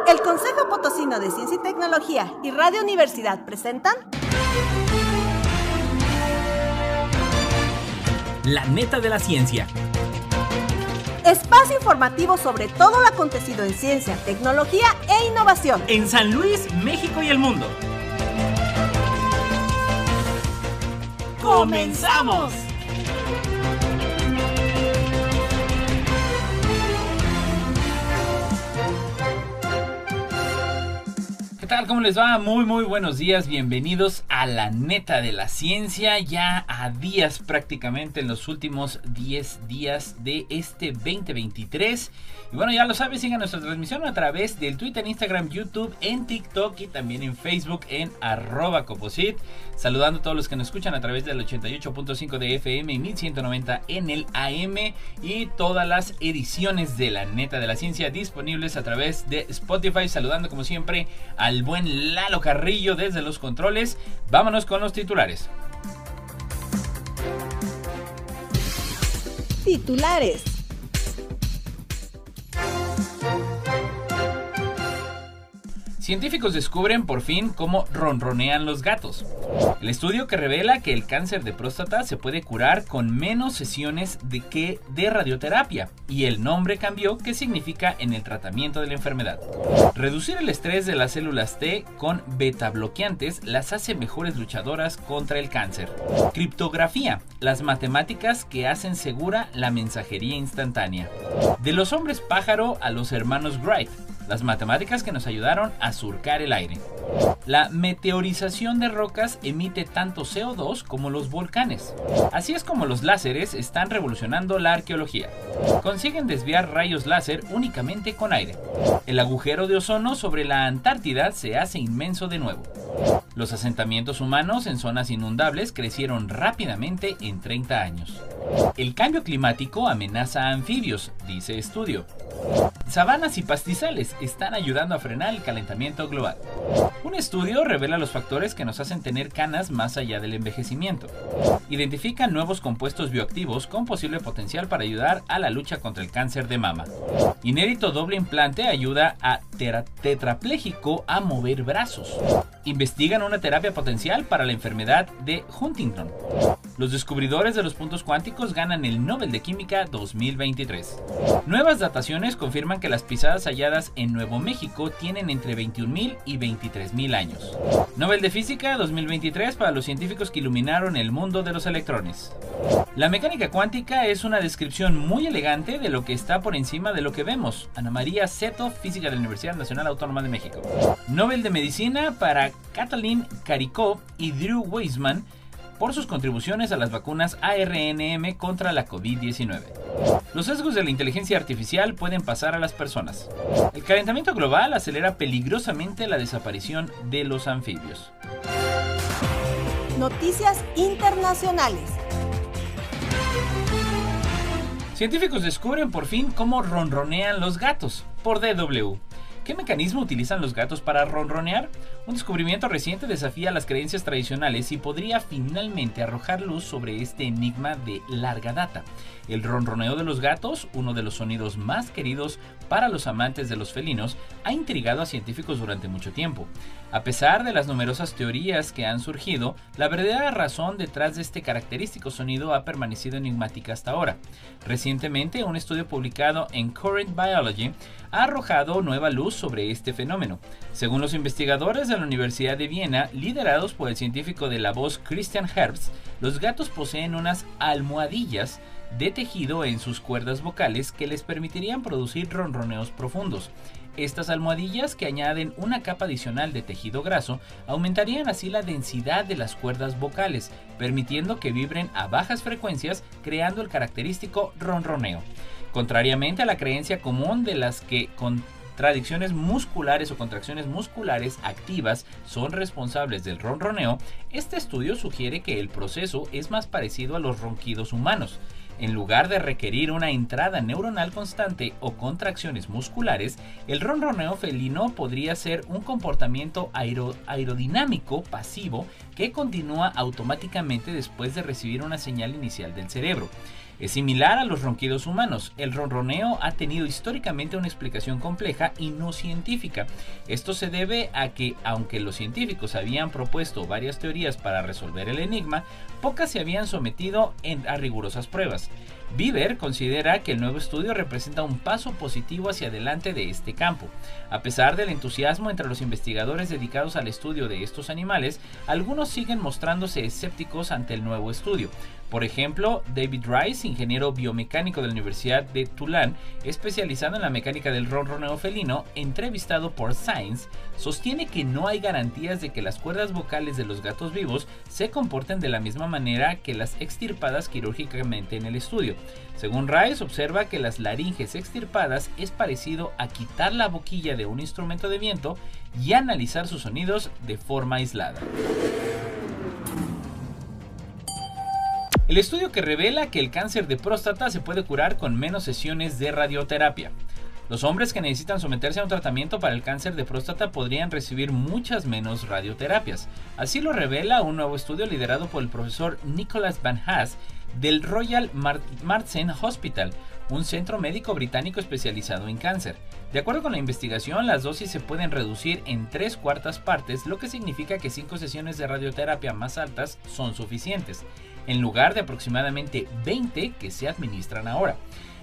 El Consejo Potosino de Ciencia y Tecnología y Radio Universidad presentan La Neta de la Ciencia. Espacio informativo sobre todo lo acontecido en ciencia, tecnología e innovación En San Luis, México y el mundo. ¡Comenzamos! ¿Qué tal? ¿Cómo les va? Muy buenos días, bienvenidos a La Neta de la Ciencia, ya a días prácticamente, en los últimos 10 días de este 2023. Y bueno, ya lo sabes, sigan nuestra transmisión a través del Twitter, Instagram, YouTube, en TikTok y también en Facebook en @Coposit. Saludando a todos los que nos escuchan a través del 88.5 de FM y 1190 en el AM y todas las ediciones de La Neta de la Ciencia disponibles a través de Spotify. Saludando como siempre al buen Lalo Carrillo desde los controles. Vámonos con los titulares. Titulares. Científicos descubren por fin cómo ronronean los gatos. El estudio que revela que el cáncer de próstata se puede curar con menos sesiones de radioterapia, y el nombre cambió, que significa en el tratamiento de la enfermedad. Reducir el estrés de las células T con beta bloqueantes las hace mejores luchadoras contra el cáncer. Criptografía, las matemáticas que hacen segura la mensajería instantánea. De los hombres pájaro a los hermanos Wright, las matemáticas que nos ayudaron a surcar el aire. La meteorización de rocas emite tanto CO2 como los volcanes. Así es como los láseres están revolucionando la arqueología. Consiguen desviar rayos láser únicamente con aire. El agujero de ozono sobre la Antártida se hace inmenso de nuevo. Los asentamientos humanos en zonas inundables crecieron rápidamente en 30 años. El cambio climático amenaza a anfibios, dice estudio. Sabanas y pastizales están ayudando a frenar el calentamiento global. Un estudio revela los factores que nos hacen tener canas más allá del envejecimiento. Identifican nuevos compuestos bioactivos con posible potencial para ayudar a la lucha contra el cáncer de mama. Inédito doble implante ayuda a tetrapléjico a mover brazos. Investigan una terapia potencial para la enfermedad de Huntington. Los descubridores de los puntos cuánticos ganan el Nobel de Química 2023. Nuevas dataciones confirman que las pisadas halladas en Nuevo México tienen entre 21.000 y 23.000 años. Nobel de Física 2023 para los científicos que iluminaron el mundo de los electrones. La mecánica cuántica es una descripción muy elegante de lo que está por encima de lo que vemos. Ana María Seto, física de la Universidad Nacional Autónoma de México. Nobel de Medicina para Katalin Karikó y Drew Weissman por sus contribuciones a las vacunas ARNM contra la COVID-19. Los sesgos de la inteligencia artificial pueden pasar a las personas. El calentamiento global acelera peligrosamente la desaparición de los anfibios. Noticias internacionales. Científicos descubren por fin cómo ronronean los gatos, por DW. ¿Qué mecanismo utilizan los gatos para ronronear? Un descubrimiento reciente desafía las creencias tradicionales y podría finalmente arrojar luz sobre este enigma de larga data. El ronroneo de los gatos, uno de los sonidos más queridos para los amantes de los felinos, ha intrigado a científicos durante mucho tiempo. A pesar de las numerosas teorías que han surgido, la verdadera razón detrás de este característico sonido ha permanecido enigmática hasta ahora. Recientemente, un estudio publicado en Current Biology ha arrojado nueva luz sobre este fenómeno. Según los investigadores de la Universidad de Viena, liderados por el científico de la voz Christian Herbst, los gatos poseen unas almohadillas de tejido en sus cuerdas vocales que les permitirían producir ronroneos profundos. Estas almohadillas, que añaden una capa adicional de tejido graso, aumentarían así la densidad de las cuerdas vocales, permitiendo que vibren a bajas frecuencias, creando el característico ronroneo. Contrariamente a la creencia común de las que contracciones musculares activas son responsables del ronroneo, este estudio sugiere que el proceso es más parecido a los ronquidos humanos. En lugar de requerir una entrada neuronal constante o contracciones musculares, el ronroneo felino podría ser un comportamiento aerodinámico pasivo que continúa automáticamente después de recibir una señal inicial del cerebro. Es similar a los ronquidos humanos. El ronroneo ha tenido históricamente una explicación compleja y no científica. Esto se debe a que, aunque los científicos habían propuesto varias teorías para resolver el enigma, pocas se habían sometido a rigurosas pruebas. Bieber considera que el nuevo estudio representa un paso positivo hacia adelante de este campo. A pesar del entusiasmo entre los investigadores dedicados al estudio de estos animales, algunos siguen mostrándose escépticos ante el nuevo estudio. Por ejemplo, David Rice, ingeniero biomecánico de la Universidad de Tulane, especializado en la mecánica del ronroneo felino, entrevistado por Science, sostiene que no hay garantías de que las cuerdas vocales de los gatos vivos se comporten de la misma manera que las extirpadas quirúrgicamente en el estudio. Según Rice, observa que las laringes extirpadas es parecido a quitar la boquilla de un instrumento de viento y analizar sus sonidos de forma aislada. El estudio que revela que el cáncer de próstata se puede curar con menos sesiones de radioterapia. Los hombres que necesitan someterse a un tratamiento para el cáncer de próstata podrían recibir muchas menos radioterapias. Así lo revela un nuevo estudio liderado por el profesor Nicholas Van Haas del Royal Marsden Hospital, un centro médico británico especializado en cáncer. De acuerdo con la investigación, las dosis se pueden reducir en 3/4 partes, lo que significa que 5 sesiones de radioterapia más altas son suficientes, en lugar de aproximadamente 20 que se administran ahora.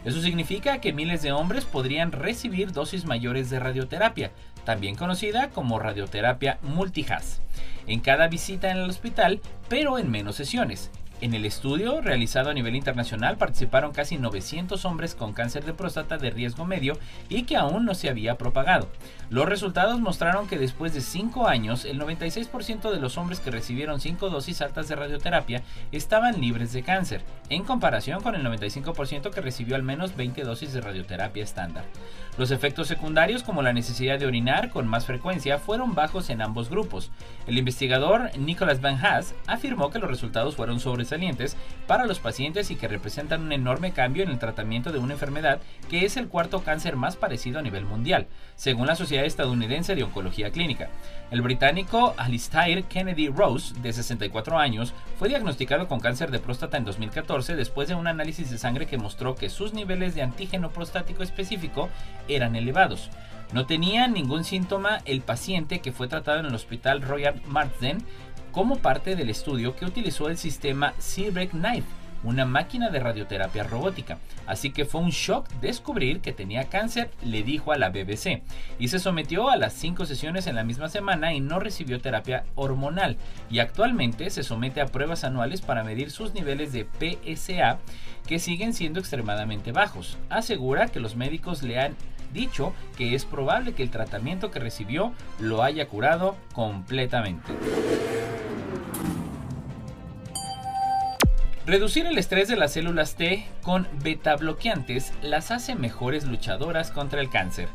Eso significa que miles de hombres podrían recibir dosis mayores de radioterapia, también conocida como radioterapia multihaz, en cada visita en el hospital, pero en menos sesiones. En el estudio, realizado a nivel internacional, participaron casi 900 hombres con cáncer de próstata de riesgo medio y que aún no se había propagado. Los resultados mostraron que después de 5 años, el 96% de los hombres que recibieron 5 dosis altas de radioterapia estaban libres de cáncer, en comparación con el 95% que recibió al menos 20 dosis de radioterapia estándar. Los efectos secundarios, como la necesidad de orinar con más frecuencia, fueron bajos en ambos grupos. El investigador Nicholas Van Haas afirmó que los resultados fueron sobresalientes para los pacientes y que representan un enorme cambio en el tratamiento de una enfermedad que es el 4º cáncer más parecido a nivel mundial, según la Sociedad Estadounidense de Oncología Clínica. El británico Alistair Kennedy Rose, de 64 años, fue diagnosticado con cáncer de próstata en 2014 después de un análisis de sangre que mostró que sus niveles de antígeno prostático específico eran elevados. No tenía ningún síntoma el paciente, que fue tratado en el Hospital Royal Marsden como parte del estudio que utilizó el sistema CIREC Knife, una máquina de radioterapia robótica. Así que fue un shock descubrir que tenía cáncer, le dijo a la BBC, y se sometió a las 5 sesiones en la misma semana y no recibió terapia hormonal, y actualmente se somete a pruebas anuales para medir sus niveles de PSA, que siguen siendo extremadamente bajos. Asegura que los médicos le han dicho que es probable que el tratamiento que recibió lo haya curado completamente. Reducir el estrés de las células T con beta-bloqueantes las hace mejores luchadoras contra el cáncer.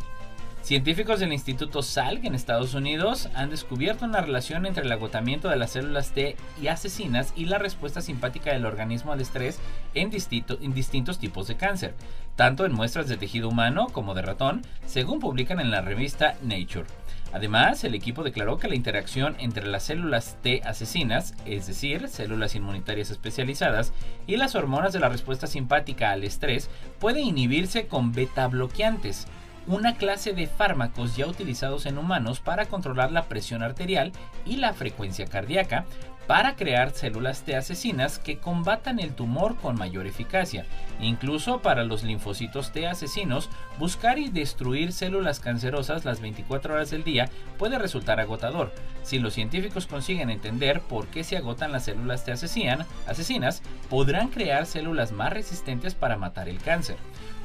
Científicos del Instituto Salk en Estados Unidos han descubierto una relación entre el agotamiento de las células T y asesinas y la respuesta simpática del organismo al estrés en distintos tipos de cáncer, tanto en muestras de tejido humano como de ratón, según publican en la revista Nature. Además, el equipo declaró que la interacción entre las células T asesinas, es decir, células inmunitarias especializadas, y las hormonas de la respuesta simpática al estrés puede inhibirse con beta-bloqueantes, una clase de fármacos ya utilizados en humanos para controlar la presión arterial y la frecuencia cardíaca, para crear células T asesinas que combatan el tumor con mayor eficacia. Incluso para los linfocitos T asesinos, buscar y destruir células cancerosas las 24 horas del día puede resultar agotador. Si los científicos consiguen entender por qué se agotan las células T asesinas, podrán crear células más resistentes para matar el cáncer.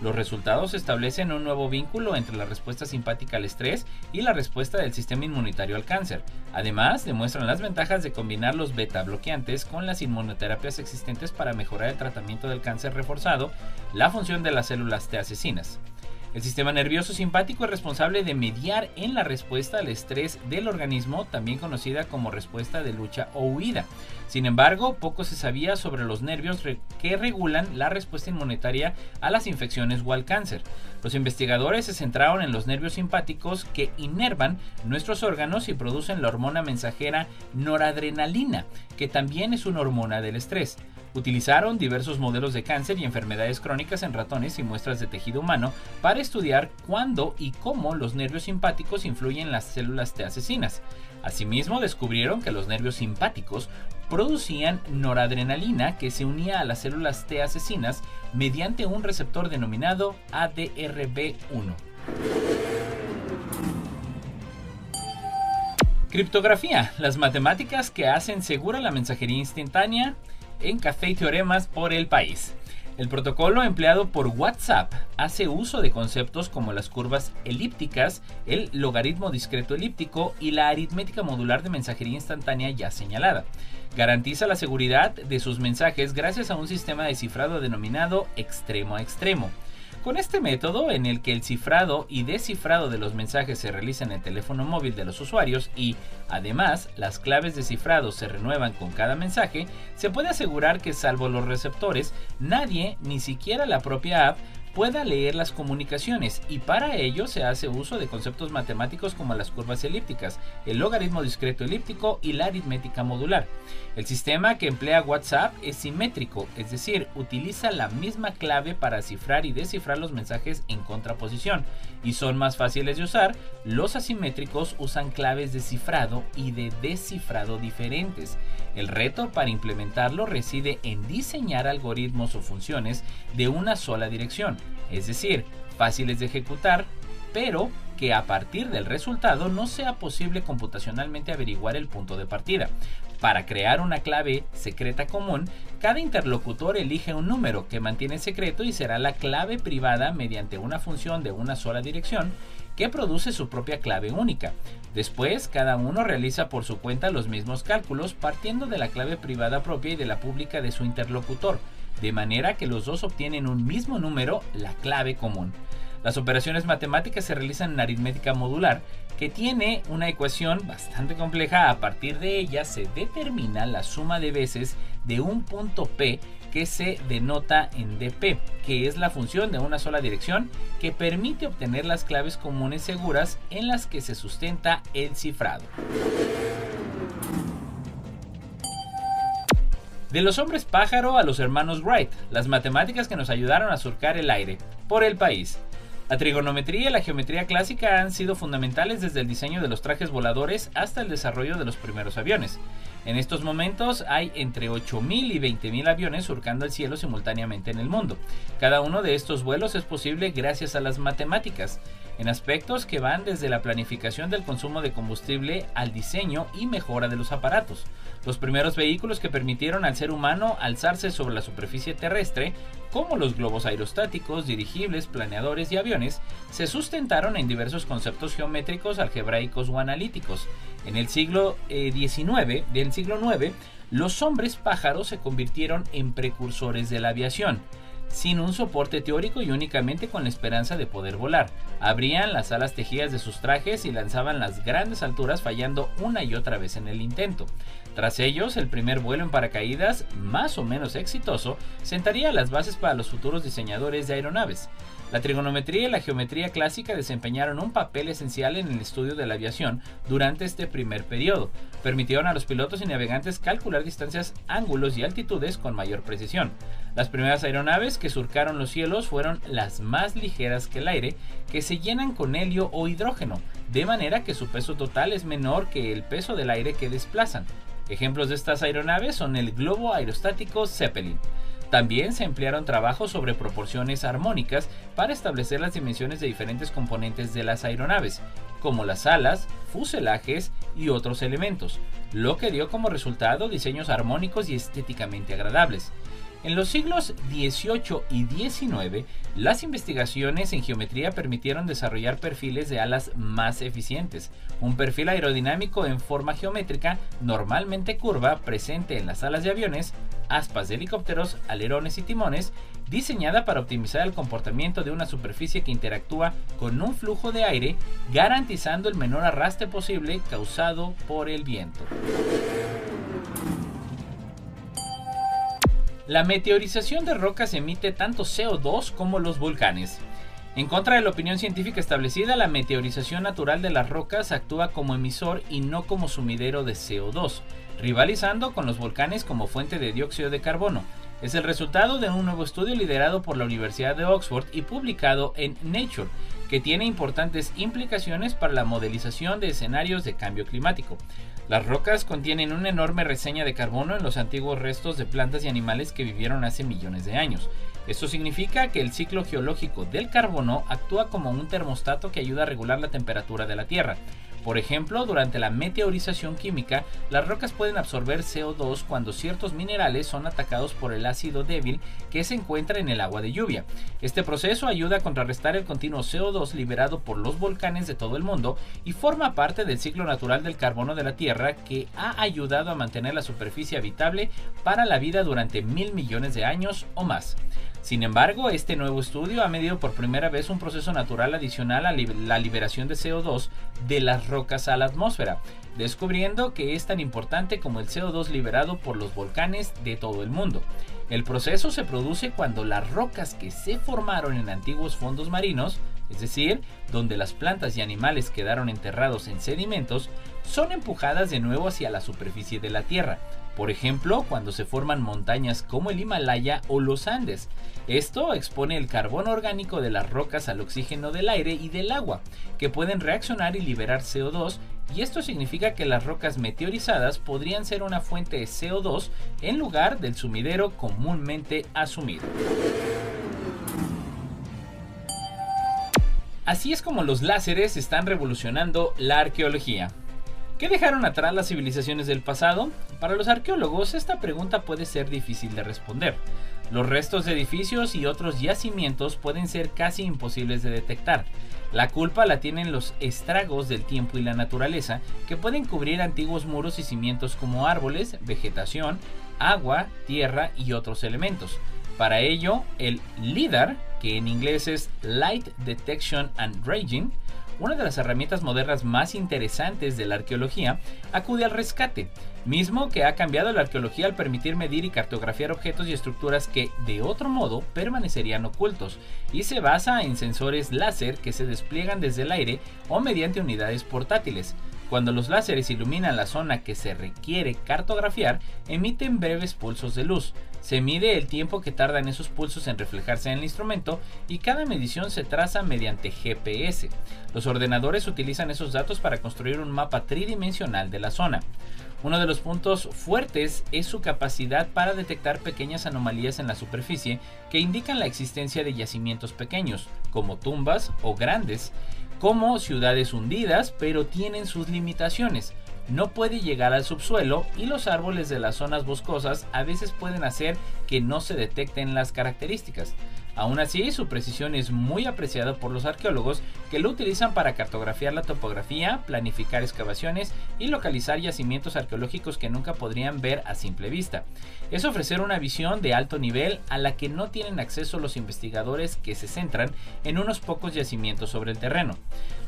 Los resultados establecen un nuevo vínculo entre la respuesta simpática al estrés y la respuesta del sistema inmunitario al cáncer. Además, demuestran las ventajas de combinar los beta-bloqueantes con las inmunoterapias existentes para mejorar el tratamiento del cáncer, reforzado la función de las células T asesinas. El sistema nervioso simpático es responsable de mediar en la respuesta al estrés del organismo, también conocida como respuesta de lucha o huida. Sin embargo, poco se sabía sobre los nervios que regulan la respuesta inmunitaria a las infecciones o al cáncer. Los investigadores se centraron en los nervios simpáticos, que inervan nuestros órganos y producen la hormona mensajera noradrenalina, que también es una hormona del estrés. Utilizaron diversos modelos de cáncer y enfermedades crónicas en ratones y muestras de tejido humano para estudiar cuándo y cómo los nervios simpáticos influyen en las células T asesinas. Asimismo, descubrieron que los nervios simpáticos producían noradrenalina que se unía a las células T asesinas mediante un receptor denominado ADRB1. Criptografía, las matemáticas que hacen segura la mensajería instantánea en Café y Teoremas por el país. El protocolo empleado por WhatsApp hace uso de conceptos como las curvas elípticas, el logaritmo discreto elíptico y la aritmética modular de mensajería instantánea ya señalada. Garantiza la seguridad de sus mensajes gracias a un sistema de cifrado denominado extremo a extremo. Con este método, en el que el cifrado y descifrado de los mensajes se realiza en el teléfono móvil de los usuarios y, además, las claves de cifrado se renuevan con cada mensaje, se puede asegurar que, salvo los receptores, nadie, ni siquiera la propia app, pueda leer las comunicaciones, y para ello se hace uso de conceptos matemáticos como las curvas elípticas, el logaritmo discreto elíptico y la aritmética modular. El sistema que emplea WhatsApp es simétrico, es decir, utiliza la misma clave para cifrar y descifrar los mensajes en contraposición, y son más fáciles de usar. Los asimétricos usan claves de cifrado y de descifrado diferentes. El reto para implementarlo reside en diseñar algoritmos o funciones de una sola dirección, es decir, fáciles de ejecutar, pero que a partir del resultado no sea posible computacionalmente averiguar el punto de partida. Para crear una clave secreta común, cada interlocutor elige un número que mantiene secreto y será la clave privada mediante una función de una sola dirección que produce su propia clave única. Después, cada uno realiza por su cuenta los mismos cálculos partiendo de la clave privada propia y de la pública de su interlocutor, de manera que los dos obtienen un mismo número, la clave común. Las operaciones matemáticas se realizan en aritmética modular, que tiene una ecuación bastante compleja. A partir de ella se determina la suma de veces de un punto P que se denota en dp, que es la función de una sola dirección que permite obtener las claves comunes seguras en las que se sustenta el cifrado. De los hombres pájaro a los hermanos Wright, las matemáticas que nos ayudaron a surcar el aire por el país. La trigonometría y la geometría clásica han sido fundamentales desde el diseño de los trajes voladores hasta el desarrollo de los primeros aviones. En estos momentos hay entre 8.000 y 20.000 aviones surcando el cielo simultáneamente en el mundo. Cada uno de estos vuelos es posible gracias a las matemáticas, en aspectos que van desde la planificación del consumo de combustible al diseño y mejora de los aparatos. Los primeros vehículos que permitieron al ser humano alzarse sobre la superficie terrestre, como los globos aerostáticos, dirigibles, planeadores y aviones, se sustentaron en diversos conceptos geométricos, algebraicos o analíticos. En el siglo IX, los hombres pájaros se convirtieron en precursores de la aviación. Sin un soporte teórico y únicamente con la esperanza de poder volar, abrían las alas tejidas de sus trajes y lanzaban las grandes alturas, fallando una y otra vez en el intento. Tras ellos, el primer vuelo en paracaídas, más o menos exitoso, sentaría las bases para los futuros diseñadores de aeronaves. La trigonometría y la geometría clásica desempeñaron un papel esencial en el estudio de la aviación durante este primer periodo. Permitieron a los pilotos y navegantes calcular distancias, ángulos y altitudes con mayor precisión. Las primeras aeronaves que surcaron los cielos fueron las más ligeras que el aire, que se llenan con helio o hidrógeno, de manera que su peso total es menor que el peso del aire que desplazan. Ejemplos de estas aeronaves son el globo aerostático Zeppelin. También se emplearon trabajos sobre proporciones armónicas para establecer las dimensiones de diferentes componentes de las aeronaves, como las alas, fuselajes y otros elementos, lo que dio como resultado diseños armónicos y estéticamente agradables. En los siglos XVIII y XIX, las investigaciones en geometría permitieron desarrollar perfiles de alas más eficientes. Un perfil aerodinámico en forma geométrica, normalmente curva, presente en las alas de aviones, aspas de helicópteros, alerones y timones, diseñada para optimizar el comportamiento de una superficie que interactúa con un flujo de aire, garantizando el menor arrastre posible causado por el viento. La meteorización de rocas emite tanto CO2 como los volcanes. En contra de la opinión científica establecida, la meteorización natural de las rocas actúa como emisor y no como sumidero de CO2, rivalizando con los volcanes como fuente de dióxido de carbono. Es el resultado de un nuevo estudio liderado por la Universidad de Oxford y publicado en Nature, que tiene importantes implicaciones para la modelización de escenarios de cambio climático. Las rocas contienen una enorme reseña de carbono en los antiguos restos de plantas y animales que vivieron hace millones de años. Esto significa que el ciclo geológico del carbono actúa como un termostato que ayuda a regular la temperatura de la Tierra. Por ejemplo, durante la meteorización química, las rocas pueden absorber CO2 cuando ciertos minerales son atacados por el ácido débil que se encuentra en el agua de lluvia. Este proceso ayuda a contrarrestar el continuo CO2 liberado por los volcanes de todo el mundo y forma parte del ciclo natural del carbono de la Tierra, que ha ayudado a mantener la superficie habitable para la vida durante 1.000 millones de años o más. Sin embargo, este nuevo estudio ha medido por primera vez un proceso natural adicional a la liberación de CO2 de las rocas a la atmósfera, descubriendo que es tan importante como el CO2 liberado por los volcanes de todo el mundo. El proceso se produce cuando las rocas que se formaron en antiguos fondos marinos, es decir, donde las plantas y animales quedaron enterrados en sedimentos, son empujadas de nuevo hacia la superficie de la Tierra. Por ejemplo, cuando se forman montañas como el Himalaya o los Andes. Esto expone el carbono orgánico de las rocas al oxígeno del aire y del agua, que pueden reaccionar y liberar CO2, y esto significa que las rocas meteorizadas podrían ser una fuente de CO2 en lugar del sumidero comúnmente asumido. Así es como los láseres están revolucionando la arqueología. ¿Qué dejaron atrás las civilizaciones del pasado? Para los arqueólogos, esta pregunta puede ser difícil de responder. Los restos de edificios y otros yacimientos pueden ser casi imposibles de detectar. La culpa la tienen los estragos del tiempo y la naturaleza, que pueden cubrir antiguos muros y cimientos como árboles, vegetación, agua, tierra y otros elementos. Para ello, el LIDAR, que en inglés es Light Detection and Ranging, una de las herramientas modernas más interesantes de la arqueología, acude al rescate, mismo que ha cambiado la arqueología al permitir medir y cartografiar objetos y estructuras que, de otro modo, permanecerían ocultos, y se basa en sensores láser que se despliegan desde el aire o mediante unidades portátiles. Cuando los láseres iluminan la zona que se requiere cartografiar, emiten breves pulsos de luz. Se mide el tiempo que tardan esos pulsos en reflejarse en el instrumento y cada medición se traza mediante GPS. Los ordenadores utilizan esos datos para construir un mapa tridimensional de la zona. Uno de los puntos fuertes es su capacidad para detectar pequeñas anomalías en la superficie que indican la existencia de yacimientos pequeños, como tumbas o grandes, como ciudades hundidas, pero tienen sus limitaciones. No puede llegar al subsuelo y los árboles de las zonas boscosas a veces pueden hacer que no se detecten las características. Aún así, su precisión es muy apreciada por los arqueólogos, que lo utilizan para cartografiar la topografía, planificar excavaciones y localizar yacimientos arqueológicos que nunca podrían ver a simple vista. Es ofrecer una visión de alto nivel a la que no tienen acceso los investigadores que se centran en unos pocos yacimientos sobre el terreno.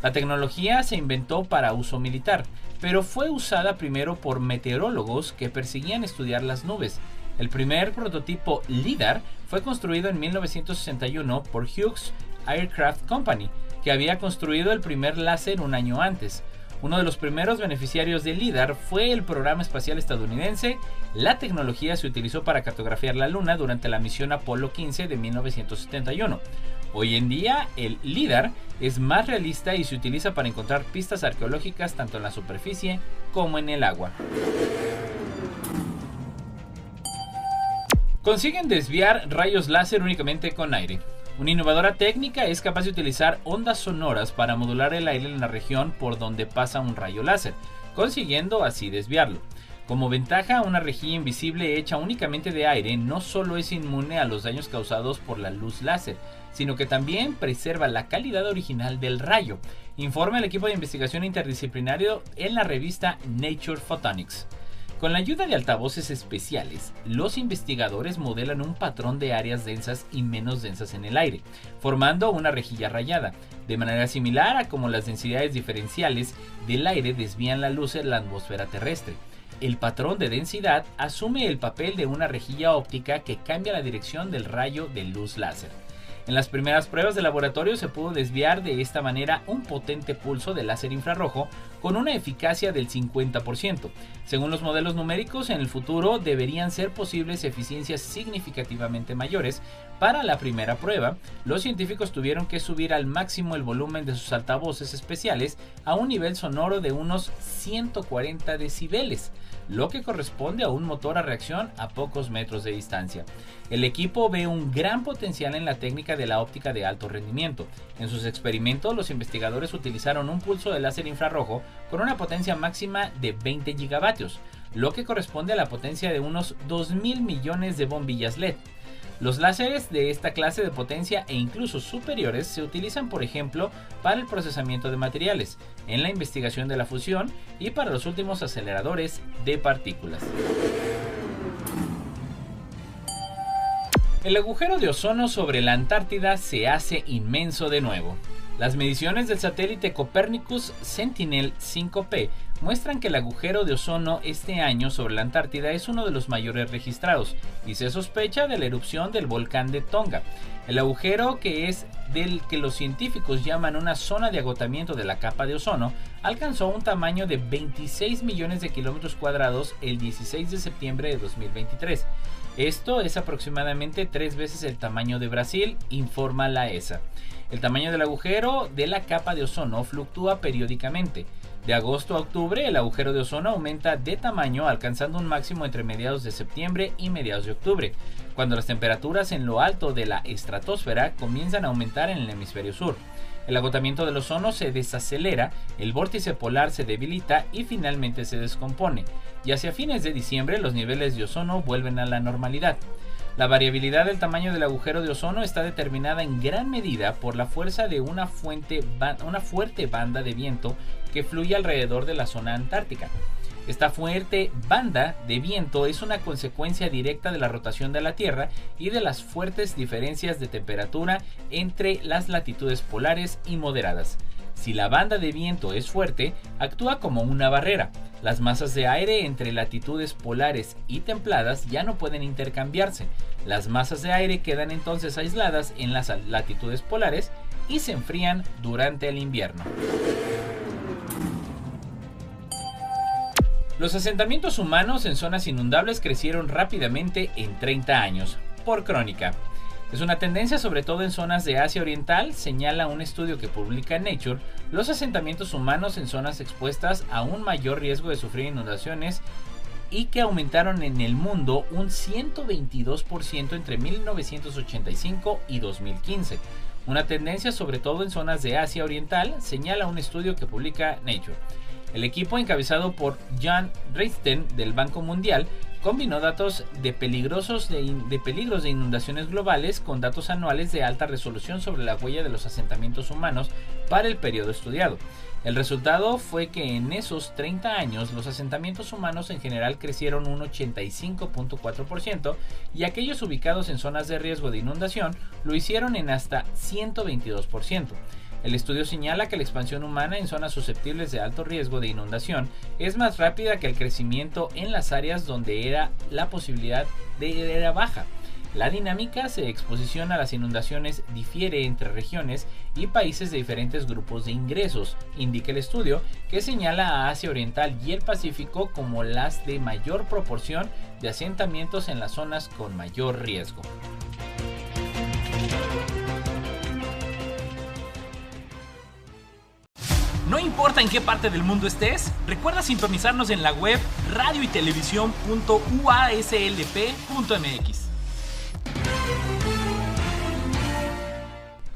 La tecnología se inventó para uso militar, pero fue usada primero por meteorólogos que perseguían estudiar las nubes. El primer prototipo LIDAR fue construido en 1961 por Hughes Aircraft Company, que había construido el primer láser un año antes. Uno de los primeros beneficiarios del LIDAR fue el programa espacial estadounidense. La tecnología se utilizó para cartografiar la Luna durante la misión Apolo 15 de 1971. Hoy en día, el LIDAR es más realista y se utiliza para encontrar pistas arqueológicas tanto en la superficie como en el agua. Consiguen desviar rayos láser únicamente con aire. Una innovadora técnica es capaz de utilizar ondas sonoras para modular el aire en la región por donde pasa un rayo láser, consiguiendo así desviarlo. Como ventaja, una rejilla invisible hecha únicamente de aire no solo es inmune a los daños causados por la luz láser, sino que también preserva la calidad original del rayo, informa el equipo de investigación interdisciplinario en la revista Nature Photonics. Con la ayuda de altavoces especiales, los investigadores modelan un patrón de áreas densas y menos densas en el aire, formando una rejilla rayada, de manera similar a como las densidades diferenciales del aire desvían la luz en la atmósfera terrestre. El patrón de densidad asume el papel de una rejilla óptica que cambia la dirección del rayo de luz láser. En las primeras pruebas de laboratorio se pudo desviar de esta manera un potente pulso de láser infrarrojo con una eficacia del 50%. Según los modelos numéricos, en el futuro deberían ser posibles eficiencias significativamente mayores. Para la primera prueba, los científicos tuvieron que subir al máximo el volumen de sus altavoces especiales a un nivel sonoro de unos 140 decibeles, lo que corresponde a un motor a reacción a pocos metros de distancia. El equipo ve un gran potencial en la técnica de la óptica de alto rendimiento. En sus experimentos, los investigadores utilizaron un pulso de láser infrarrojo con una potencia máxima de 20 gigavatios, lo que corresponde a la potencia de unos 2.000 millones de bombillas LED. Los láseres de esta clase de potencia e incluso superiores se utilizan, por ejemplo, para el procesamiento de materiales, en la investigación de la fusión y para los últimos aceleradores de partículas. El agujero de ozono sobre la Antártida se hace inmenso de nuevo. Las mediciones del satélite Copernicus Sentinel-5P muestran que el agujero de ozono este año sobre la Antártida es uno de los mayores registrados y se sospecha de la erupción del volcán de Tonga. El agujero, que es del que los científicos llaman una zona de agotamiento de la capa de ozono, alcanzó un tamaño de 26 millones de kilómetros cuadrados el 16 de septiembre de 2023. Esto es aproximadamente 3 veces el tamaño de Brasil, informa la ESA. El tamaño del agujero de la capa de ozono fluctúa periódicamente. De agosto a octubre, el agujero de ozono aumenta de tamaño, alcanzando un máximo entre mediados de septiembre y mediados de octubre, cuando las temperaturas en lo alto de la estratosfera comienzan a aumentar en el hemisferio sur. El agotamiento del ozono se desacelera, el vórtice polar se debilita y finalmente se descompone, y hacia fines de diciembre los niveles de ozono vuelven a la normalidad. La variabilidad del tamaño del agujero de ozono está determinada en gran medida por la fuerza de una fuerte banda de viento que fluye alrededor de la zona antártica. Esta fuerte banda de viento es una consecuencia directa de la rotación de la Tierra y de las fuertes diferencias de temperatura entre las latitudes polares y moderadas. Si la banda de viento es fuerte, actúa como una barrera. Las masas de aire entre latitudes polares y templadas ya no pueden intercambiarse. Las masas de aire quedan entonces aisladas en las latitudes polares y se enfrían durante el invierno. Los asentamientos humanos en zonas inundables crecieron rápidamente en 30 años, por Crónica. Es una tendencia sobre todo en zonas de Asia Oriental, señala un estudio que publica Nature. Los asentamientos humanos en zonas expuestas a un mayor riesgo de sufrir inundaciones y que aumentaron en el mundo un 122% entre 1985 y 2015. Una tendencia sobre todo en zonas de Asia Oriental, señala un estudio que publica Nature. El equipo encabezado por Jan Reisten del Banco Mundial combinó datos de peligros de inundaciones globales con datos anuales de alta resolución sobre la huella de los asentamientos humanos para el periodo estudiado. El resultado fue que en esos 30 años los asentamientos humanos en general crecieron un 85.4% y aquellos ubicados en zonas de riesgo de inundación lo hicieron en hasta 122%. El estudio señala que la expansión humana en zonas susceptibles de alto riesgo de inundación es más rápida que el crecimiento en las áreas donde la posibilidad era baja. La dinámica de exposición a las inundaciones difiere entre regiones y países de diferentes grupos de ingresos, indica el estudio, que señala a Asia Oriental y el Pacífico como las de mayor proporción de asentamientos en las zonas con mayor riesgo. No importa en qué parte del mundo estés, recuerda sintonizarnos en la web radioytelevisión.uaslp.mx.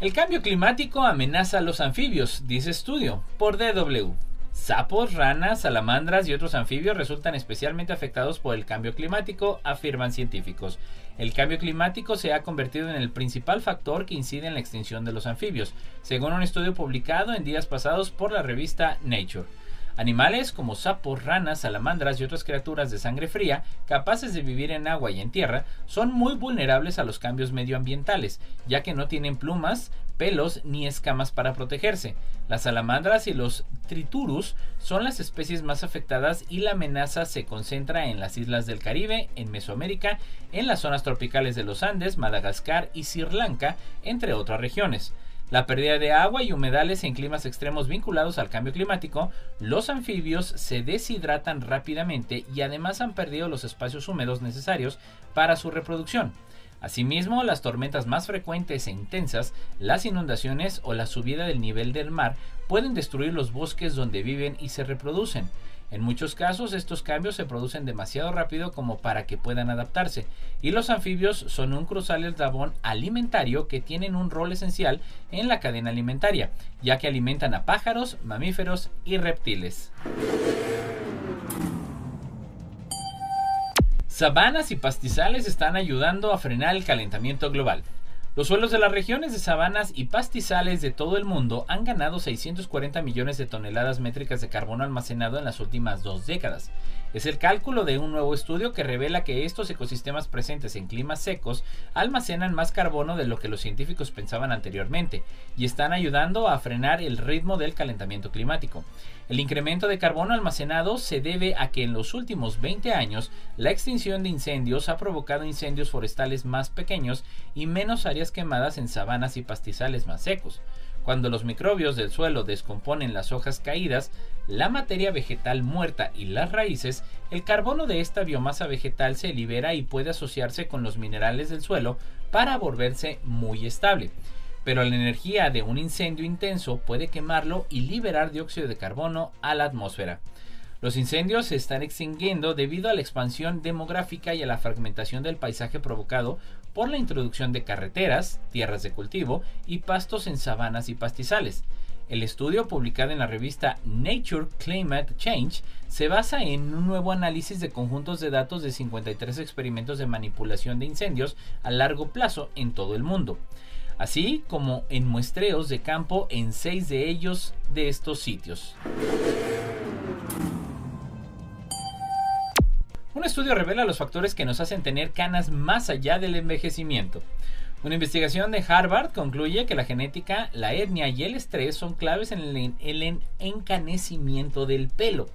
El cambio climático amenaza a los anfibios, dice estudio, por DW. Sapos, ranas, salamandras y otros anfibios resultan especialmente afectados por el cambio climático, afirman científicos. El cambio climático se ha convertido en el principal factor que incide en la extinción de los anfibios, según un estudio publicado en días pasados por la revista Nature. Animales como sapos, ranas, salamandras y otras criaturas de sangre fría, capaces de vivir en agua y en tierra, son muy vulnerables a los cambios medioambientales, ya que no tienen plumas pelos ni escamas para protegerse. Las salamandras y los triturus son las especies más afectadas y la amenaza se concentra en las islas del Caribe, en Mesoamérica, en las zonas tropicales de los Andes, Madagascar y Sri Lanka, entre otras regiones. La pérdida de agua y humedales en climas extremos vinculados al cambio climático, los anfibios se deshidratan rápidamente y además han perdido los espacios húmedos necesarios para su reproducción. Asimismo, las tormentas más frecuentes e intensas, las inundaciones o la subida del nivel del mar pueden destruir los bosques donde viven y se reproducen. En muchos casos, estos cambios se producen demasiado rápido como para que puedan adaptarse, y los anfibios son un crucial eslabón alimentario que tienen un rol esencial en la cadena alimentaria, ya que alimentan a pájaros, mamíferos y reptiles. Sabanas y pastizales están ayudando a frenar el calentamiento global. Los suelos de las regiones de sabanas y pastizales de todo el mundo han ganado 640 millones de toneladas métricas de carbono almacenado en las últimas 2 décadas. Es el cálculo de un nuevo estudio que revela que estos ecosistemas presentes en climas secos almacenan más carbono de lo que los científicos pensaban anteriormente y están ayudando a frenar el ritmo del calentamiento climático. El incremento de carbono almacenado se debe a que en los últimos 20 años la extinción de incendios ha provocado incendios forestales más pequeños y menos áreas quemadas en sabanas y pastizales más secos. Cuando los microbios del suelo descomponen las hojas caídas, la materia vegetal muerta y las raíces, el carbono de esta biomasa vegetal se libera y puede asociarse con los minerales del suelo para volverse muy estable. Pero la energía de un incendio intenso puede quemarlo y liberar dióxido de carbono a la atmósfera. Los incendios se están extinguiendo debido a la expansión demográfica y a la fragmentación del paisaje provocado por la introducción de carreteras, tierras de cultivo y pastos en sabanas y pastizales. El estudio, publicado en la revista Nature Climate Change, se basa en un nuevo análisis de conjuntos de datos de 53 experimentos de manipulación de incendios a largo plazo en todo el mundo, así como en muestreos de campo en 6 de ellos de estos sitios. Un estudio revela los factores que nos hacen tener canas más allá del envejecimiento. Una investigación de Harvard concluye que la genética, la etnia y el estrés son claves en el encanecimiento del pelo.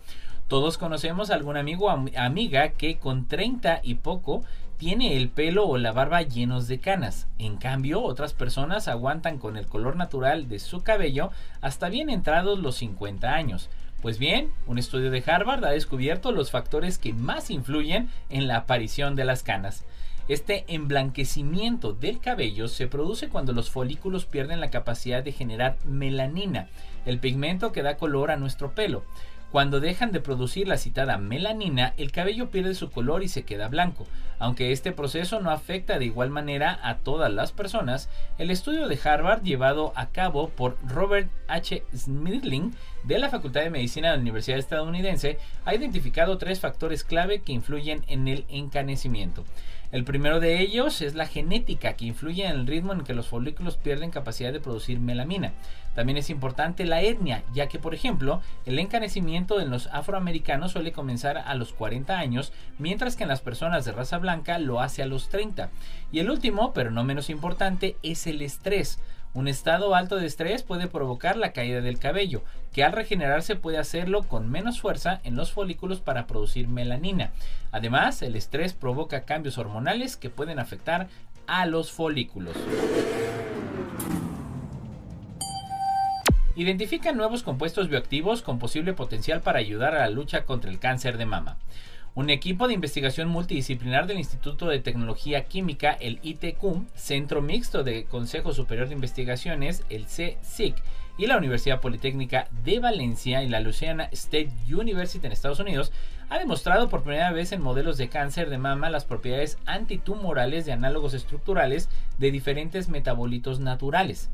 Todos conocemos a algún amigo o amiga que con 30 y poco tiene el pelo o la barba llenos de canas. En cambio, otras personas aguantan con el color natural de su cabello hasta bien entrados los 50 años. Pues bien, un estudio de Harvard ha descubierto los factores que más influyen en la aparición de las canas. Este emblanquecimiento del cabello se produce cuando los folículos pierden la capacidad de generar melanina, el pigmento que da color a nuestro pelo. Cuando dejan de producir la citada melanina, el cabello pierde su color y se queda blanco. Aunque este proceso no afecta de igual manera a todas las personas, el estudio de Harvard, llevado a cabo por Robert H. Smirling de la Facultad de Medicina de la Universidad Estadounidense, ha identificado 3 factores clave que influyen en el encanecimiento. El primero de ellos es la genética, que influye en el ritmo en que los folículos pierden capacidad de producir melanina. También es importante la etnia, ya que, por ejemplo, el encanecimiento en los afroamericanos suele comenzar a los 40 años, mientras que en las personas de raza blanca lo hace a los 30. Y el último, pero no menos importante, es el estrés. Un estado alto de estrés puede provocar la caída del cabello, que al regenerarse puede hacerlo con menos fuerza en los folículos para producir melanina. Además, el estrés provoca cambios hormonales que pueden afectar a los folículos. Identifican nuevos compuestos bioactivos con posible potencial para ayudar a la lucha contra el cáncer de mama. Un equipo de investigación multidisciplinar del Instituto de Tecnología Química, el ITQ, Centro Mixto de Consejo Superior de Investigaciones, el CSIC, y la Universidad Politécnica de Valencia y la Louisiana State University en Estados Unidos, ha demostrado por primera vez en modelos de cáncer de mama las propiedades antitumorales de análogos estructurales de diferentes metabolitos naturales.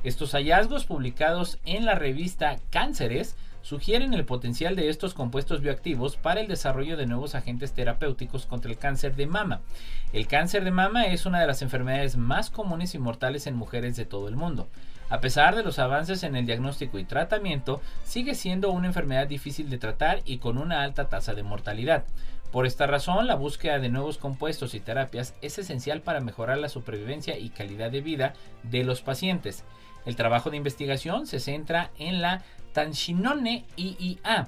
Estos hallazgos, publicados en la revista Cánceres, sugieren el potencial de estos compuestos bioactivos para el desarrollo de nuevos agentes terapéuticos contra el cáncer de mama. El cáncer de mama es una de las enfermedades más comunes y mortales en mujeres de todo el mundo. A pesar de los avances en el diagnóstico y tratamiento, sigue siendo una enfermedad difícil de tratar y con una alta tasa de mortalidad. Por esta razón, la búsqueda de nuevos compuestos y terapias es esencial para mejorar la supervivencia y calidad de vida de los pacientes. El trabajo de investigación se centra en la Tanshinone IIA,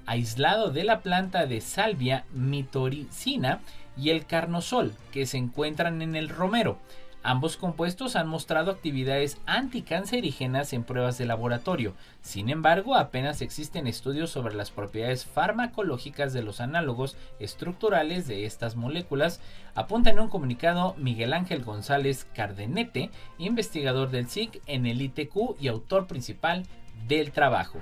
aislado de la planta de Salvia mitoricina, y el carnosol, que se encuentran en el romero. Ambos compuestos han mostrado actividades anticancerígenas en pruebas de laboratorio. Sin embargo, apenas existen estudios sobre las propiedades farmacológicas de los análogos estructurales de estas moléculas, apunta en un comunicado Miguel Ángel González Cardenete, investigador del SIC en el ITQ y autor principal del trabajo.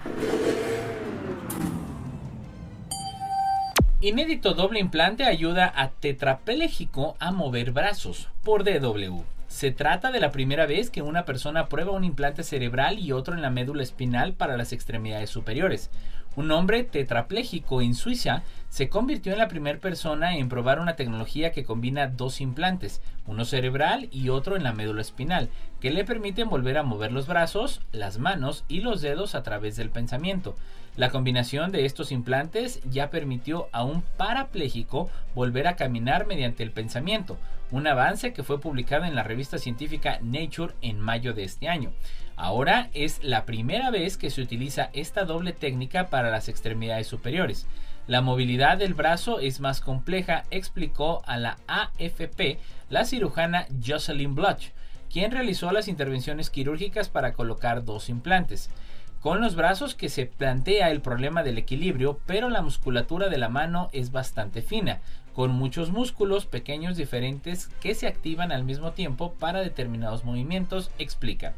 Inédito doble implante ayuda a tetrapléjico a mover brazos, por DW. Se trata de la primera vez que una persona prueba un implante cerebral y otro en la médula espinal para las extremidades superiores. Un hombre tetrapléjico en Suiza se convirtió en la primera persona en probar una tecnología que combina dos implantes, uno cerebral y otro en la médula espinal, que le permiten volver a mover los brazos, las manos y los dedos a través del pensamiento. La combinación de estos implantes ya permitió a un parapléjico volver a caminar mediante el pensamiento, un avance que fue publicado en la revista científica Nature en mayo de este año. Ahora es la primera vez que se utiliza esta doble técnica para las extremidades superiores. La movilidad del brazo es más compleja, explicó a la AFP la cirujana Jocelyn Bloch, quien realizó las intervenciones quirúrgicas para colocar dos implantes. Con los brazos que se plantea el problema del equilibrio, pero la musculatura de la mano es bastante fina, con muchos músculos pequeños diferentes que se activan al mismo tiempo para determinados movimientos, explica.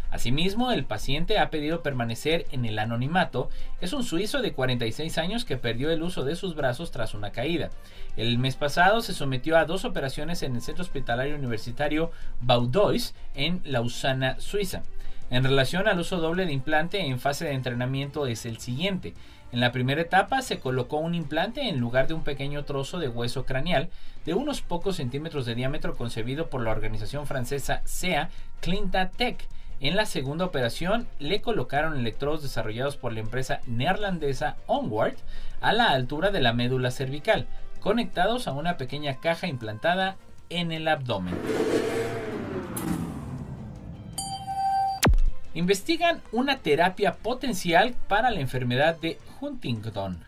Asimismo, el paciente ha pedido permanecer en el anonimato. Es un suizo de 46 años que perdió el uso de sus brazos tras una caída. El mes pasado se sometió a 2 operaciones en el Centro Hospitalario Universitario Baudois en Lausana, Suiza. En relación al uso doble de implante en fase de entrenamiento es el siguiente. En la primera etapa se colocó un implante en lugar de un pequeño trozo de hueso craneal de unos pocos centímetros de diámetro concebido por la organización francesa SEA Clintatec. En la segunda operación le colocaron electrodos desarrollados por la empresa neerlandesa Onward a la altura de la médula cervical, conectados a una pequeña caja implantada en el abdomen. Investigan una terapia potencial para la enfermedad de Huntington.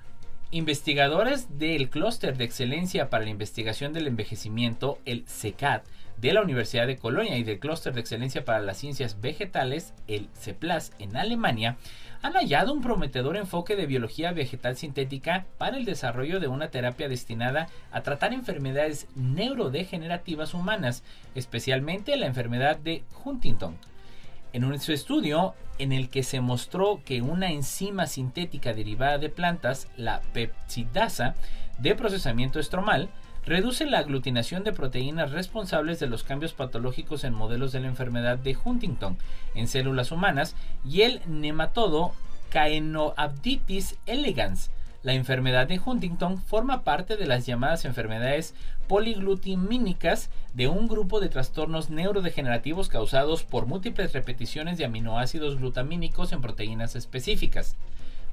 Investigadores del Clúster de Excelencia para la Investigación del Envejecimiento, el CECAT, de la Universidad de Colonia y del Clúster de Excelencia para las Ciencias Vegetales, el CEPLAS, en Alemania, han hallado un prometedor enfoque de biología vegetal sintética para el desarrollo de una terapia destinada a tratar enfermedades neurodegenerativas humanas, especialmente la enfermedad de Huntington. En su estudio, en el que se mostró que una enzima sintética derivada de plantas, la pepsidasa, de procesamiento estromal, reduce la aglutinación de proteínas responsables de los cambios patológicos en modelos de la enfermedad de Huntington en células humanas y el nematodo Caenorhabditis elegans. La enfermedad de Huntington forma parte de las llamadas enfermedades poliglutamínicas, de un grupo de trastornos neurodegenerativos causados por múltiples repeticiones de aminoácidos glutamínicos en proteínas específicas.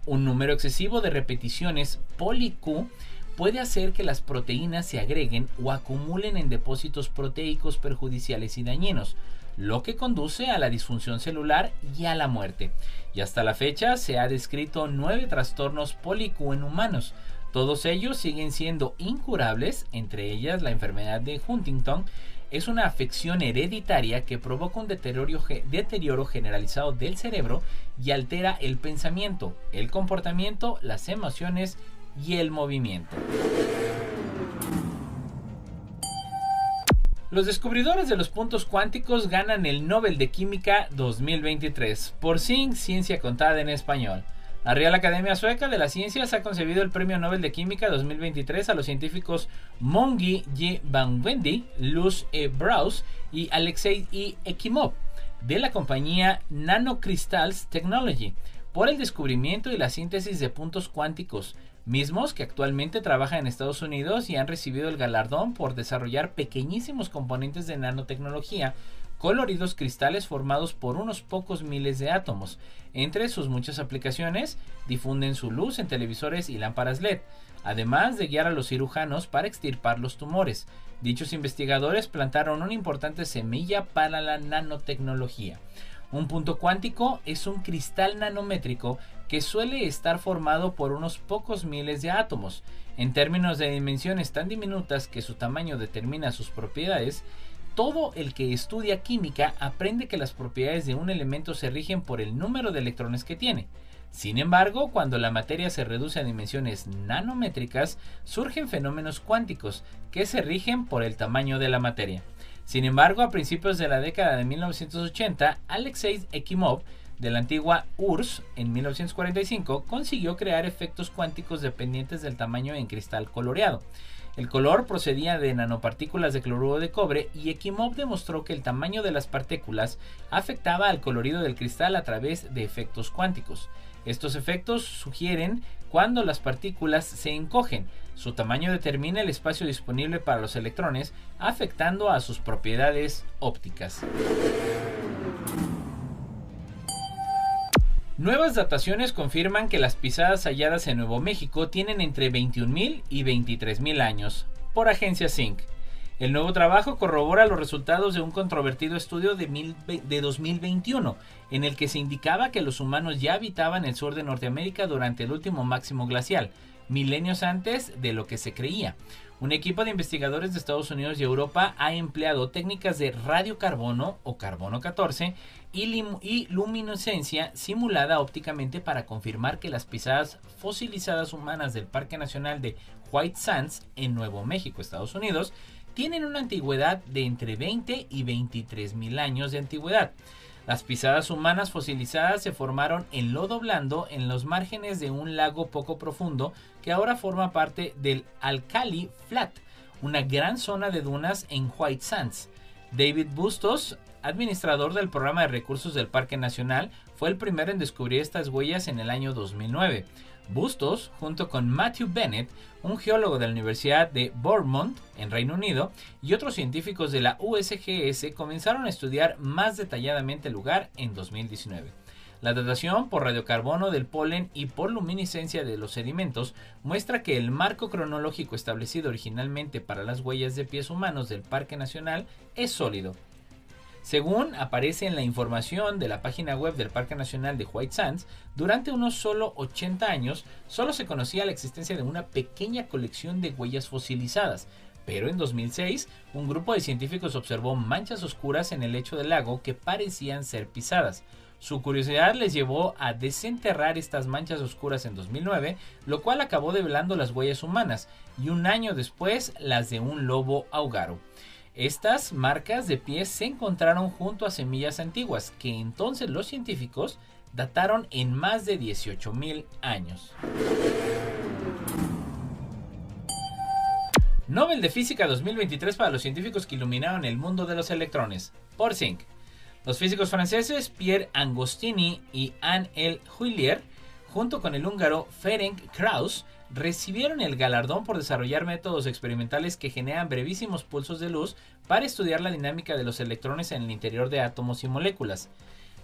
Un número excesivo de repeticiones poli-Q puede hacer que las proteínas se agreguen o acumulen en depósitos proteicos perjudiciales y dañinos, lo que conduce a la disfunción celular y a la muerte. Y hasta la fecha se ha descrito 9 trastornos poli-Q en humanos. Todos ellos siguen siendo incurables, entre ellas la enfermedad de Huntington. Es una afección hereditaria que provoca un deterioro generalizado del cerebro y altera el pensamiento, el comportamiento, las emociones y el movimiento. Los descubridores de los puntos cuánticos ganan el Nobel de Química 2023 por Ciencia Contada en Español. La Real Academia Sueca de las Ciencias ha concedido el Premio Nobel de Química 2023 a los científicos Mongi G. Van Wendy, Luz E. Braus y Alexei E. Ekimov de la compañía Nanocrystals Technology por el descubrimiento y la síntesis de puntos cuánticos, mismos que actualmente trabajan en Estados Unidos y han recibido el galardón por desarrollar pequeñísimos componentes de nanotecnología, coloridos cristales formados por unos pocos miles de átomos. Entre sus muchas aplicaciones, difunden su luz en televisores y lámparas LED, además de guiar a los cirujanos para extirpar los tumores. Dichos investigadores plantaron una importante semilla para la nanotecnología. Un punto cuántico es un cristal nanométrico que suele estar formado por unos pocos miles de átomos. En términos de dimensiones tan diminutas que su tamaño determina sus propiedades, todo el que estudia química aprende que las propiedades de un elemento se rigen por el número de electrones que tiene. Sin embargo, cuando la materia se reduce a dimensiones nanométricas, surgen fenómenos cuánticos que se rigen por el tamaño de la materia. Sin embargo, a principios de la década de 1980, Alexei Ekimov, de la antigua URSS, en 1945, consiguió crear efectos cuánticos dependientes del tamaño en cristal coloreado. El color procedía de nanopartículas de cloruro de cobre y Ekimov demostró que el tamaño de las partículas afectaba al colorido del cristal a través de efectos cuánticos. Estos efectos sugieren cuando las partículas se encogen. Su tamaño determina el espacio disponible para los electrones, afectando a sus propiedades ópticas. Nuevas dataciones confirman que las pisadas halladas en Nuevo México tienen entre 21.000 y 23.000 años, por Agencia Zinc. El nuevo trabajo corrobora los resultados de un controvertido estudio de 2021, en el que se indicaba que los humanos ya habitaban el sur de Norteamérica durante el último máximo glacial, milenios antes de lo que se creía. Un equipo de investigadores de Estados Unidos y Europa ha empleado técnicas de radiocarbono o carbono 14 y luminiscencia simulada ópticamente para confirmar que las pisadas fosilizadas humanas del Parque Nacional de White Sands en Nuevo México, Estados Unidos, tienen una antigüedad de entre 20 y 23.000 años de antigüedad. Las pisadas humanas fosilizadas se formaron en lodo blando en los márgenes de un lago poco profundo que ahora forma parte del Alkali Flat, una gran zona de dunas en White Sands. David Bustos, administrador del programa de recursos del Parque Nacional, fue el primero en descubrir estas huellas en el año 2009. Bustos, junto con Matthew Bennett, un geólogo de la Universidad de Bournemouth, en Reino Unido, y otros científicos de la USGS, comenzaron a estudiar más detalladamente el lugar en 2019. La datación por radiocarbono del polen y por luminiscencia de los sedimentos muestra que el marco cronológico establecido originalmente para las huellas de pies humanos del Parque Nacional es sólido. Según aparece en la información de la página web del Parque Nacional de White Sands, durante unos solo 80 años solo se conocía la existencia de una pequeña colección de huellas fosilizadas, pero en 2006 un grupo de científicos observó manchas oscuras en el lecho del lago que parecían ser pisadas. Su curiosidad les llevó a desenterrar estas manchas oscuras en 2009, lo cual acabó develando las huellas humanas, y un año después las de un lobo augaro. Estas marcas de pies se encontraron junto a semillas antiguas, que entonces los científicos dataron en más de 18.000 años. Nobel de Física 2023 para los científicos que iluminaron el mundo de los electrones, por Zinc. Los físicos franceses Pierre Angostini y Anne-L. Huillier, junto con el húngaro Ferenc Krausz, recibieron el galardón por desarrollar métodos experimentales que generan brevísimos pulsos de luz para estudiar la dinámica de los electrones en el interior de átomos y moléculas.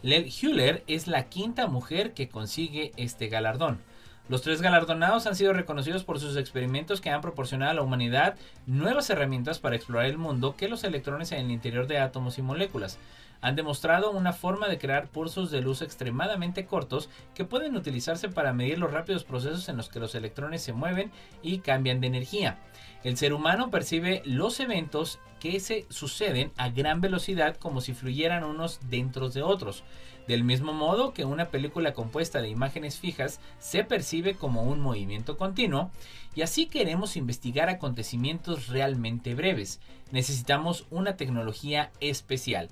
Lel Huillier es la quinta mujer que consigue este galardón. Los tres galardonados han sido reconocidos por sus experimentos que han proporcionado a la humanidad nuevas herramientas para explorar el mundo que los electrones en el interior de átomos y moléculas. Han demostrado una forma de crear pulsos de luz extremadamente cortos que pueden utilizarse para medir los rápidos procesos en los que los electrones se mueven y cambian de energía. El ser humano percibe los eventos que se suceden a gran velocidad como si fluyeran unos dentro de otros. Del mismo modo que una película compuesta de imágenes fijas se percibe como un movimiento continuo, y así queremos investigar acontecimientos realmente breves. Necesitamos una tecnología especial.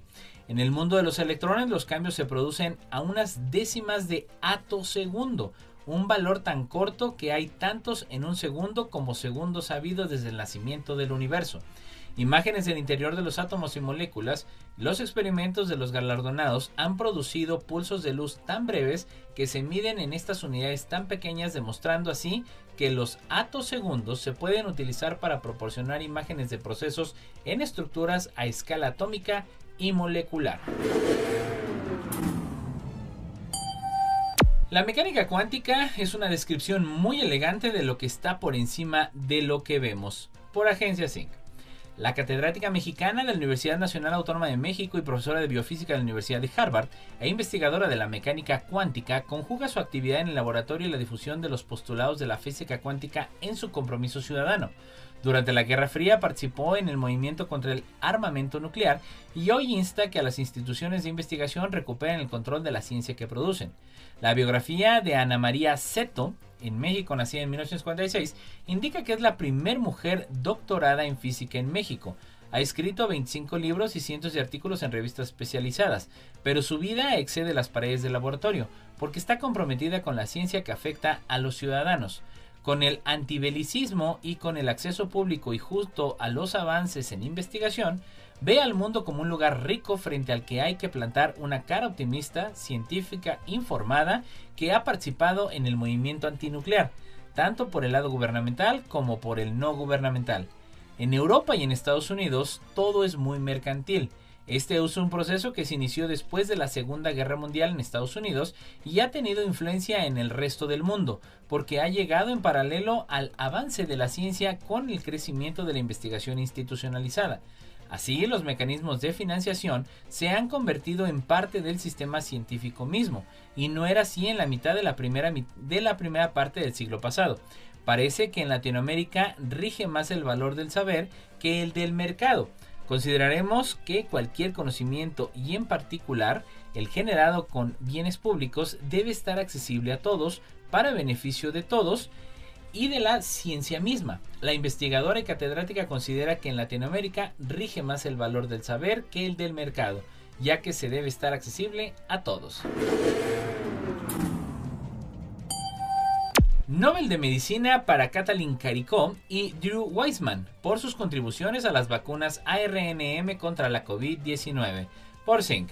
En el mundo de los electrones, los cambios se producen a unas décimas de atosegundo, un valor tan corto que hay tantos en un segundo como segundos habidos desde el nacimiento del universo. Imágenes del interior de los átomos y moléculas, los experimentos de los galardonados han producido pulsos de luz tan breves que se miden en estas unidades tan pequeñas, demostrando así que los atosegundos se pueden utilizar para proporcionar imágenes de procesos en estructuras a escala atómica y molecular. La mecánica cuántica es una descripción muy elegante de lo que está por encima de lo que vemos, por Agencia Zinc. La catedrática mexicana de la Universidad Nacional Autónoma de México y profesora de biofísica de la Universidad de Harvard e investigadora de la mecánica cuántica conjuga su actividad en el laboratorio y la difusión de los postulados de la física cuántica en su compromiso ciudadano. Durante la Guerra Fría participó en el movimiento contra el armamento nuclear y hoy insta que a las instituciones de investigación recuperen el control de la ciencia que producen. La biografía de Ana María Seto, en México, nacida en 1946, indica que es la primer mujer doctorada en física en México. Ha escrito 25 libros y cientos de artículos en revistas especializadas, pero su vida excede las paredes del laboratorio, porque está comprometida con la ciencia que afecta a los ciudadanos. Con el antibelicismo y con el acceso público y justo a los avances en investigación, ve al mundo como un lugar rico frente al que hay que plantar una cara optimista, científica, informada, que ha participado en el movimiento antinuclear, tanto por el lado gubernamental como por el no gubernamental. En Europa y en Estados Unidos todo es muy mercantil. Este es un proceso que se inició después de la Segunda Guerra Mundial en Estados Unidos y ha tenido influencia en el resto del mundo, porque ha llegado en paralelo al avance de la ciencia con el crecimiento de la investigación institucionalizada. Así, los mecanismos de financiación se han convertido en parte del sistema científico mismo, y no era así en la mitad de la primera parte del siglo pasado. Parece que en Latinoamérica rige más el valor del saber que el del mercado. Consideraremos que cualquier conocimiento, y en particular el generado con bienes públicos, debe estar accesible a todos, para beneficio de todos y de la ciencia misma. La investigadora y catedrática considera que en Latinoamérica rige más el valor del saber que el del mercado, ya que se debe estar accesible a todos. Nobel de Medicina para Katalin Karikó y Drew Weissman por sus contribuciones a las vacunas ARNM contra la COVID-19. Por Zinc.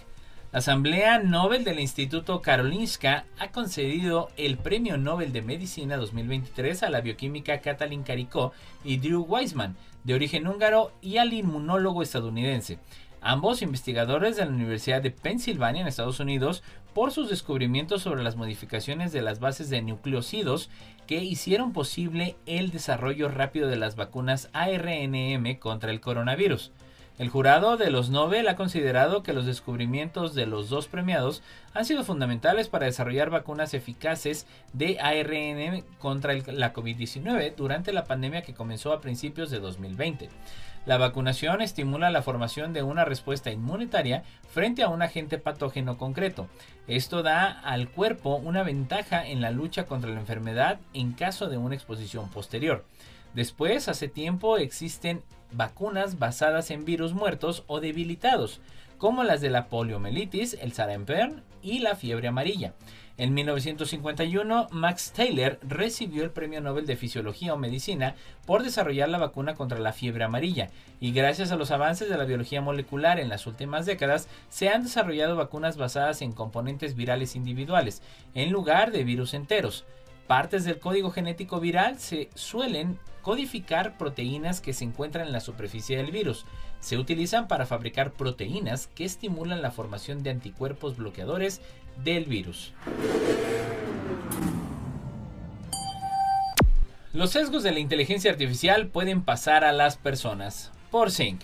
La Asamblea Nobel del Instituto Karolinska ha concedido el Premio Nobel de Medicina 2023 a la bioquímica Katalin Karikó y Drew Weissman, de origen húngaro, y al inmunólogo estadounidense, ambos investigadores de la Universidad de Pensilvania en Estados Unidos, por sus descubrimientos sobre las modificaciones de las bases de nucleósidos que hicieron posible el desarrollo rápido de las vacunas ARNM contra el coronavirus. El jurado de los Nobel ha considerado que los descubrimientos de los dos premiados han sido fundamentales para desarrollar vacunas eficaces de ARNM contra la COVID-19 durante la pandemia que comenzó a principios de 2020. La vacunación estimula la formación de una respuesta inmunitaria frente a un agente patógeno concreto. Esto da al cuerpo una ventaja en la lucha contra la enfermedad en caso de una exposición posterior. Después, hace tiempo existen vacunas basadas en virus muertos o debilitados, como las de la poliomielitis, el sarampión y la fiebre amarilla. En 1951, Max Taylor recibió el Premio Nobel de Fisiología o Medicina por desarrollar la vacuna contra la fiebre amarilla, y gracias a los avances de la biología molecular en las últimas décadas, se han desarrollado vacunas basadas en componentes virales individuales, en lugar de virus enteros. Partes del código genético viral se suelen codificar proteínas que se encuentran en la superficie del virus. Se utilizan para fabricar proteínas que estimulan la formación de anticuerpos bloqueadores del virus. Los sesgos de la inteligencia artificial pueden pasar a las personas. Por Zinc.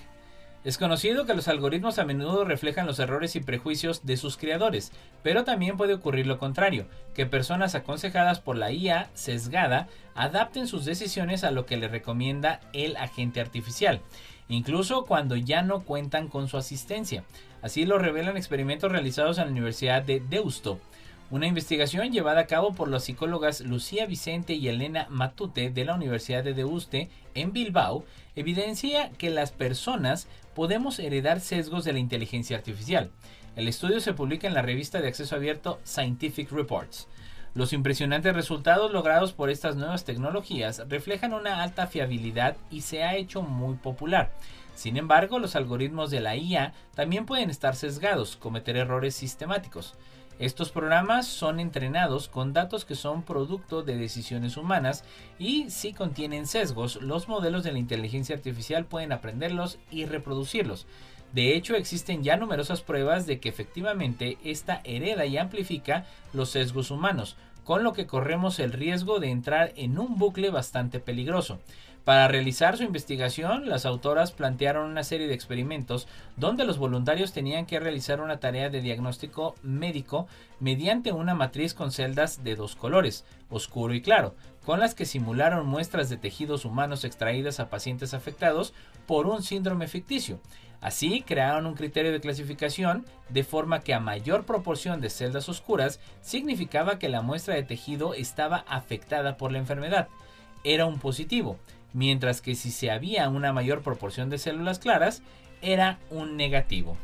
Es conocido que los algoritmos a menudo reflejan los errores y prejuicios de sus creadores, pero también puede ocurrir lo contrario, que personas aconsejadas por la IA sesgada adapten sus decisiones a lo que le recomienda el agente artificial, incluso cuando ya no cuentan con su asistencia. Así lo revelan experimentos realizados en la Universidad de Deusto. Una investigación llevada a cabo por las psicólogas Lucía Vicente y Elena Matute de la Universidad de Deuste en Bilbao evidencia que las personas podemos heredar sesgos de la inteligencia artificial. El estudio se publica en la revista de acceso abierto Scientific Reports. Los impresionantes resultados logrados por estas nuevas tecnologías reflejan una alta fiabilidad y se ha hecho muy popular. Sin embargo, los algoritmos de la IA también pueden estar sesgados, cometer errores sistemáticos. Estos programas son entrenados con datos que son producto de decisiones humanas y si contienen sesgos, los modelos de la inteligencia artificial pueden aprenderlos y reproducirlos. De hecho, existen ya numerosas pruebas de que efectivamente esta hereda y amplifica los sesgos humanos, con lo que corremos el riesgo de entrar en un bucle bastante peligroso. Para realizar su investigación, las autoras plantearon una serie de experimentos donde los voluntarios tenían que realizar una tarea de diagnóstico médico mediante una matriz con celdas de 2 colores, oscuro y claro, con las que simularon muestras de tejidos humanos extraídas a pacientes afectados por un síndrome ficticio. Así, crearon un criterio de clasificación de forma que a mayor proporción de celdas oscuras significaba que la muestra de tejido estaba afectada por la enfermedad. Era un positivo, mientras que si se había una mayor proporción de células claras, era un negativo.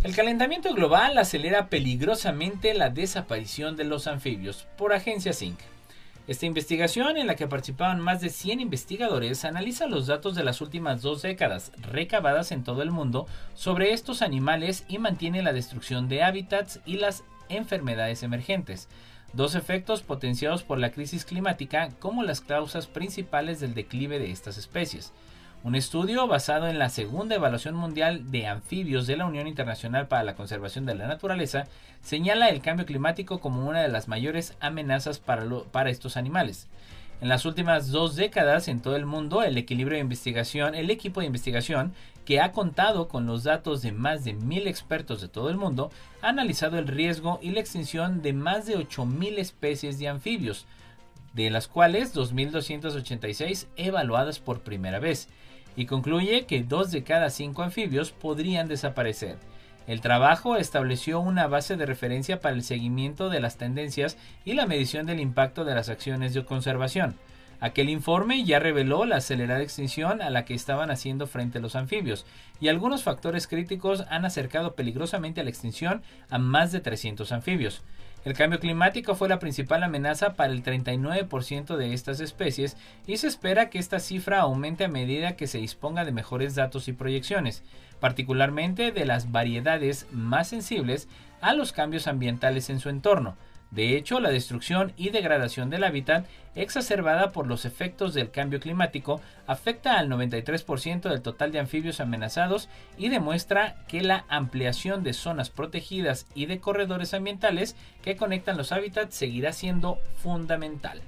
El calentamiento global acelera peligrosamente la desaparición de los anfibios, por Agencia Zinc. Esta investigación, en la que participaban más de 100 investigadores, analiza los datos de las últimas 2 décadas recabadas en todo el mundo sobre estos animales y mantiene la destrucción de hábitats y las enfermedades emergentes, 2 efectos potenciados por la crisis climática como las causas principales del declive de estas especies. Un estudio basado en la segunda evaluación mundial de anfibios de la Unión Internacional para la Conservación de la Naturaleza señala el cambio climático como una de las mayores amenazas para estos animales. En las últimas 2 décadas en todo el mundo, el equipo de investigación, que ha contado con los datos de más de 1,000 expertos de todo el mundo, ha analizado el riesgo y la extinción de más de 8,000 especies de anfibios, de las cuales 2,286 evaluadas por primera vez, y concluye que 2 de cada 5 anfibios podrían desaparecer. El trabajo estableció una base de referencia para el seguimiento de las tendencias y la medición del impacto de las acciones de conservación. Aquel informe ya reveló la acelerada extinción a la que estaban haciendo frente los anfibios, y algunos factores críticos han acercado peligrosamente a la extinción a más de 300 anfibios. El cambio climático fue la principal amenaza para el 39% de estas especies y se espera que esta cifra aumente a medida que se disponga de mejores datos y proyecciones, particularmente de las variedades más sensibles a los cambios ambientales en su entorno. De hecho, la destrucción y degradación del hábitat, exacerbada por los efectos del cambio climático, afecta al 93% del total de anfibios amenazados y demuestra que la ampliación de zonas protegidas y de corredores ambientales que conectan los hábitats seguirá siendo fundamental.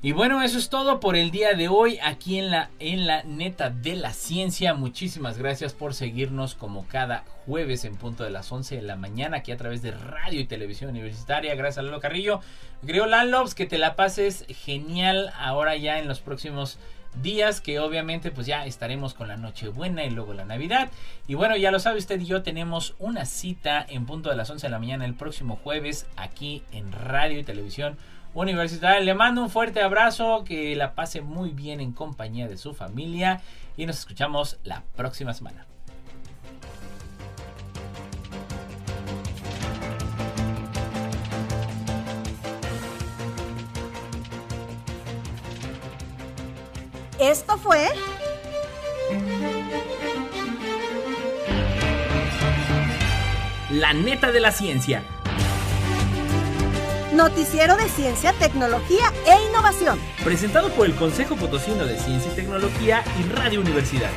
Y bueno, eso es todo por el día de hoy aquí en la Neta de la Ciencia. Muchísimas gracias por seguirnos como cada jueves en punto de las 11 de la mañana aquí a través de Radio y Televisión Universitaria. Gracias a Lalo Carrillo. Creo, Lalo, que te la pases genial ahora ya en los próximos días, que obviamente pues ya estaremos con la Nochebuena y luego la Navidad. Y bueno, ya lo sabe usted y yo, tenemos una cita en punto de las 11 de la mañana el próximo jueves aquí en Radio y Televisión Universitaria. Le mando un fuerte abrazo, que la pase muy bien en compañía de su familia y nos escuchamos la próxima semana. Esto fue La Neta de la Ciencia. Noticiero de Ciencia, Tecnología e Innovación. Presentado por el Consejo Potosino de Ciencia y Tecnología y Radio Universidad.